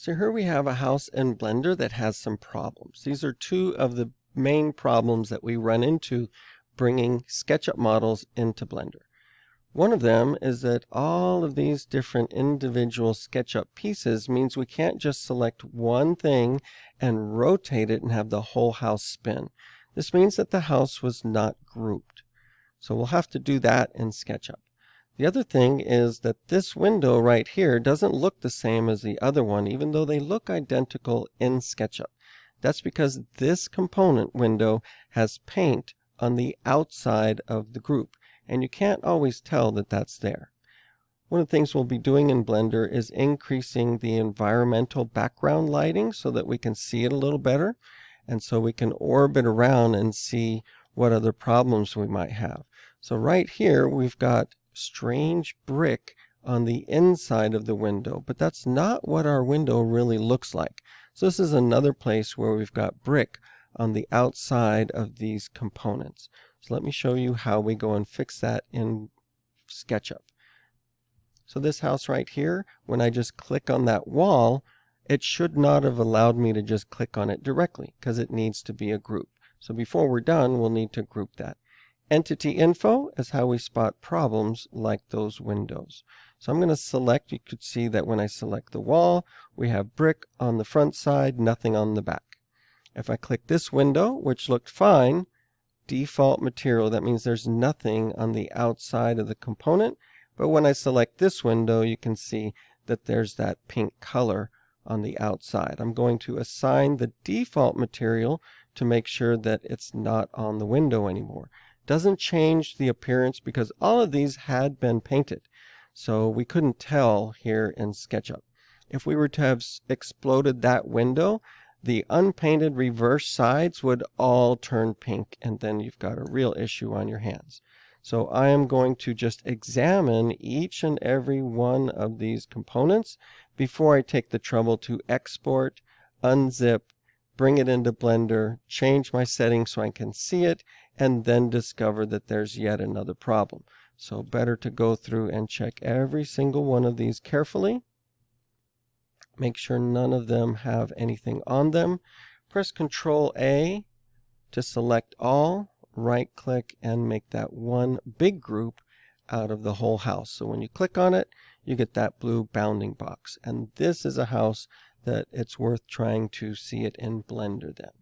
So here we have a house in Blender that has some problems. These are two of the main problems that we run into bringing SketchUp models into Blender. One of them is that all of these different individual SketchUp pieces means we can't just select one thing and rotate it and have the whole house spin. This means that the house was not grouped. So we'll have to do that in SketchUp. The other thing is that this window right here doesn't look the same as the other one, even though they look identical in SketchUp. That's because this component window has paint on the outside of the group, and you can't always tell that that's there. One of the things we'll be doing in Blender is increasing the environmental background lighting so that we can see it a little better, and so we can orbit around and see what other problems we might have. So right here we've got strange brick on the inside of the window, but that's not what our window really looks like. So this is another place where we've got brick on the outside of these components. So let me show you how we go and fix that in SketchUp. So this house right here, when I just click on that wall, it should not have allowed me to just click on it directly because it needs to be a group. So before we're done, we'll need to group that. Entity info is how we spot problems like those windows. So I'm going to select, you could see that when I select the wall, we have brick on the front side, nothing on the back. If I click this window, which looked fine, default material, that means there's nothing on the outside of the component. But when I select this window, you can see that there's that pink color on the outside. I'm going to assign the default material to make sure that it's not on the window anymore. Doesn't change the appearance because all of these had been painted. So we couldn't tell here in SketchUp. If we were to have exploded that window, the unpainted reverse sides would all turn pink, and then you've got a real issue on your hands. So I am going to just examine each and every one of these components before I take the trouble to export, unzip, bring it into Blender, change my settings so I can see it, and then discover that there's yet another problem. So better to go through and check every single one of these carefully. Make sure none of them have anything on them. Press Ctrl A to select all, right click, and make that one big group out of the whole house. So when you click on it, you get that blue bounding box. And this is a house that it's worth trying to see it in Blender then.